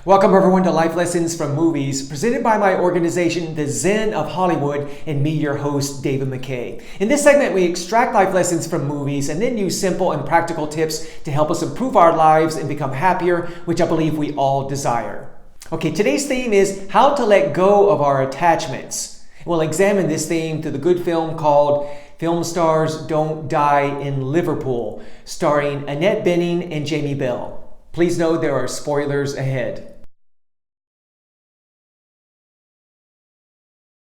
Welcome everyone to Life Lessons from Movies, presented by my organization, the Zen of Hollywood, and me, your host, David MacKay. In this segment, we extract life lessons from movies and then use simple and practical tips to help us improve our lives and become happier, which I believe we all desire. Okay, today's theme is how to let go of our attachments. We'll examine this theme through the good film called Film Stars Don't Die in Liverpool, starring Annette Bening and Jamie Bell. Please note there are spoilers ahead.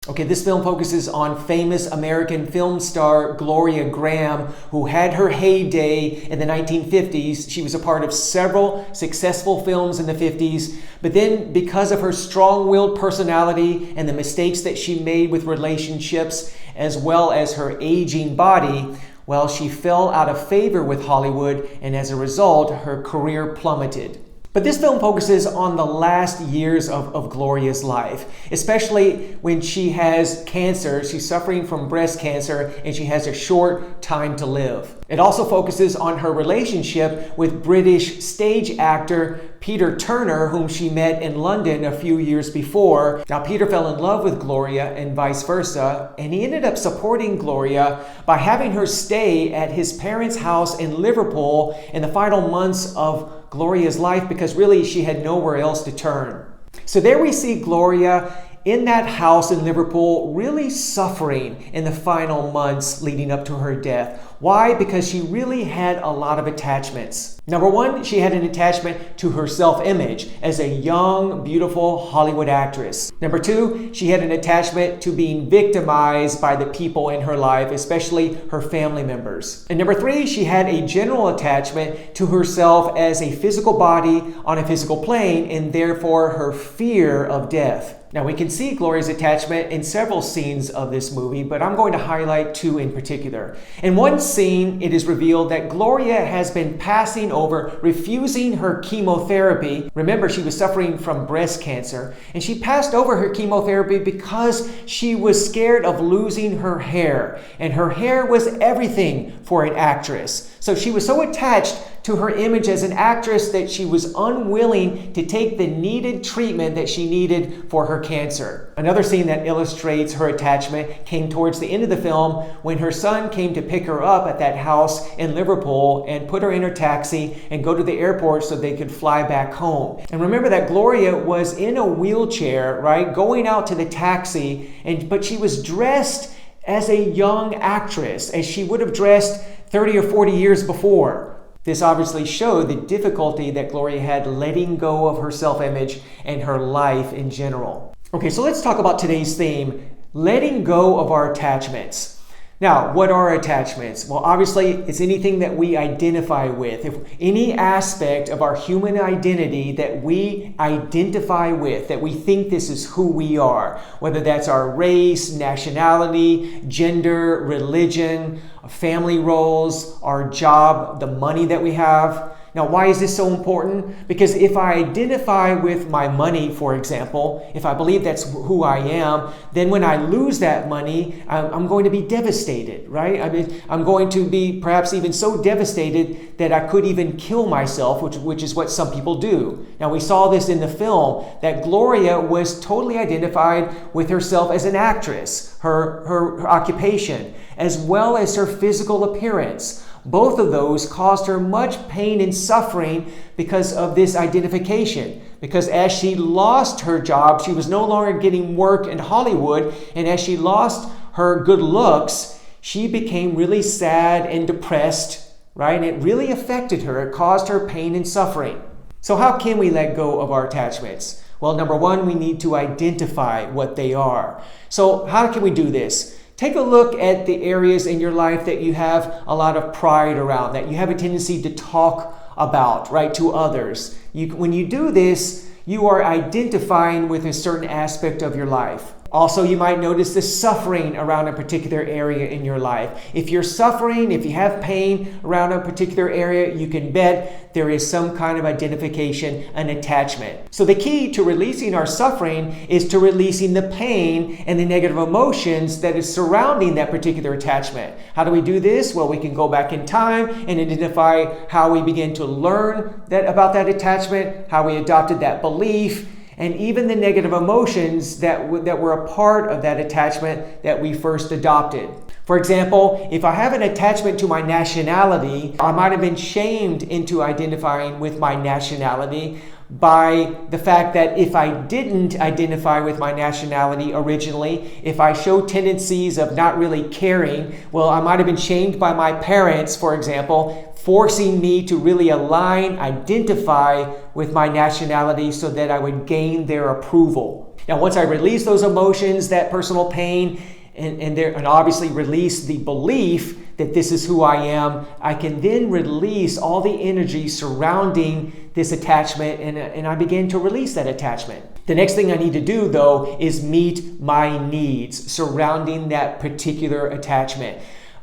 Okay, this film focuses on famous American film star Gloria Graham, who had her heyday in the 1950s. She was a part of several successful films in the 50s, but then because of her strong-willed personality and the mistakes that she made with relationships, as well as her aging body, well, she fell out of favor with Hollywood, and as a result, her career plummeted. But this film focuses on the last years of Gloria's life, especially when she has cancer. She's suffering from breast cancer and she has a short time to live. It also focuses on her relationship with British stage actor Peter Turner, whom she met in London a few years before. Now, Peter fell in love with Gloria and vice versa, and he ended up supporting Gloria by having her stay at his parents' house in Liverpool in the final months of Gloria's life because really she had nowhere else to turn. So there we see Gloria in that house in Liverpool really suffering in the final months leading up to her death. Why? Because she really had a lot of attachments. Number one, she had an attachment to her self-image as a young, beautiful Hollywood actress. Number two, she had an attachment to being victimized by the people in her life, especially her family members. And number three, she had a general attachment to herself as a physical body on a physical plane, and therefore her fear of death. Now, we can see Gloria's attachment in several scenes of this movie, but I'm going to highlight two in particular. In one scene, it is revealed that Gloria has been passing over, refusing her chemotherapy. Remember, she was suffering from breast cancer, and she passed over her chemotherapy because she was scared of losing her hair, and her hair was everything for an actress. So she was so attached to her image as an actress that she was unwilling to take the needed treatment that she needed for her cancer. Another scene that illustrates her attachment came towards the end of the film when her son came to pick her up at that house in Liverpool and put her in her taxi and go to the airport so they could fly back home. And remember that Gloria was in a wheelchair, right, going out to the taxi, but she was dressed as a young actress, as she would have dressed 30 or 40 years before. This obviously showed the difficulty that Gloria had letting go of her self-image and her life in general. Okay, so let's talk about today's theme, letting go of our attachments. Now, what are attachments? Well, obviously, it's anything that we identify with. If any aspect of our human identity that we identify with, that we think this is who we are, whether that's our race, nationality, gender, religion, family roles, our job, the money that we have. Now, why is this so important? Because if I identify with my money, for example, if I believe that's who I am, then when I lose that money, I'm going to be devastated, right? I mean, I'm going to be perhaps even so devastated that I could even kill myself, which is what some people do. Now, we saw this in the film, that Gloria was totally identified with herself as an actress, her occupation, as well as her physical appearance. Both of those caused her much pain and suffering because of this identification. Because as she lost her job, she was no longer getting work in Hollywood, and as she lost her good looks, she became really sad and depressed, right? And it really affected her. It caused her pain and suffering. So how can we let go of our attachments? Well, number one, we need to identify what they are. So how can we do this? Take a look at the areas in your life that you have a lot of pride around, that you have a tendency to talk about, right, to others. When you do this, you are identifying with a certain aspect of your life. Also, you might notice the suffering around a particular area in your life. If you're suffering, if you have pain around a particular area, you can bet there is some kind of identification and attachment. So the key to releasing our suffering is to releasing the pain and the negative emotions that is surrounding that particular attachment. How do we do this? Well, we can go back in time and identify how we began to learn about that attachment, how we adopted that belief, and even the negative emotions that were a part of that attachment that we first adopted. For example, if I have an attachment to my nationality, I might have been shamed into identifying with my nationality by the fact that if I didn't identify with my nationality originally, if I show tendencies of not really caring, well, I might have been shamed by my parents, for example, forcing me to really identify with my nationality so that I would gain their approval. Now, once I release those emotions, that personal pain, and obviously release the belief that this is who I am, I can then release all the energy surrounding this attachment, and I begin to release that attachment. The next thing I need to do, though, is meet my needs surrounding that particular attachment.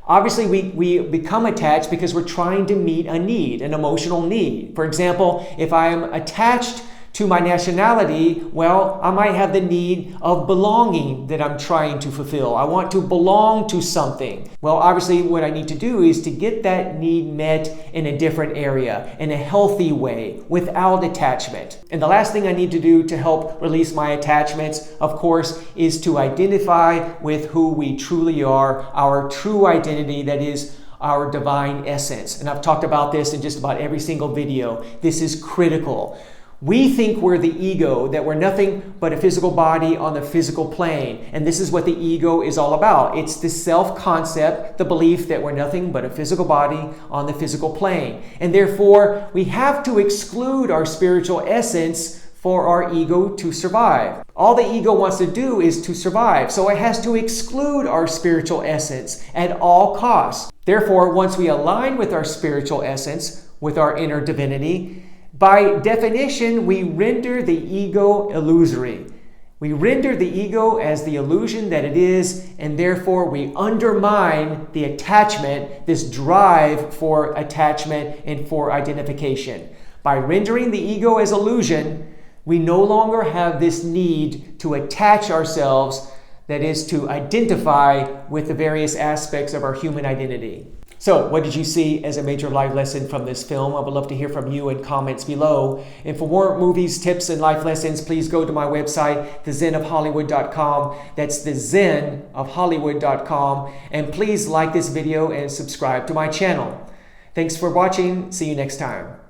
Obviously, we become attached because we're trying to meet a need, an emotional need. For example, if I am attached to my nationality, well, I might have the need of belonging that I'm trying to fulfill. I want to belong to something. Well, obviously, what I need to do is to get that need met in a different area, in a healthy way, without attachment. And the last thing I need to do to help release my attachments, of course, is to identify with who we truly are, our true identity, that is our divine essence. And I've talked about this in just about every single video. This is critical. We think we're the ego, that we're nothing but a physical body on the physical plane. And this is what the ego is all about. It's the self-concept, the belief that we're nothing but a physical body on the physical plane. And therefore, we have to exclude our spiritual essence for our ego to survive. All the ego wants to do is to survive. So it has to exclude our spiritual essence at all costs. Therefore, once we align with our spiritual essence, with our inner divinity, by definition, we render the ego illusory. We render the ego as the illusion that it is, and therefore we undermine the attachment, this drive for attachment and for identification. By rendering the ego as illusion, we no longer have this need to attach ourselves, that is, to identify with the various aspects of our human identity. So, what did you see as a major life lesson from this film? I would love to hear from you in comments below. And for more movies, tips, and life lessons, please go to my website, thezenofhollywood.com. That's thezenofhollywood.com. And please like this video and subscribe to my channel. Thanks for watching. See you next time.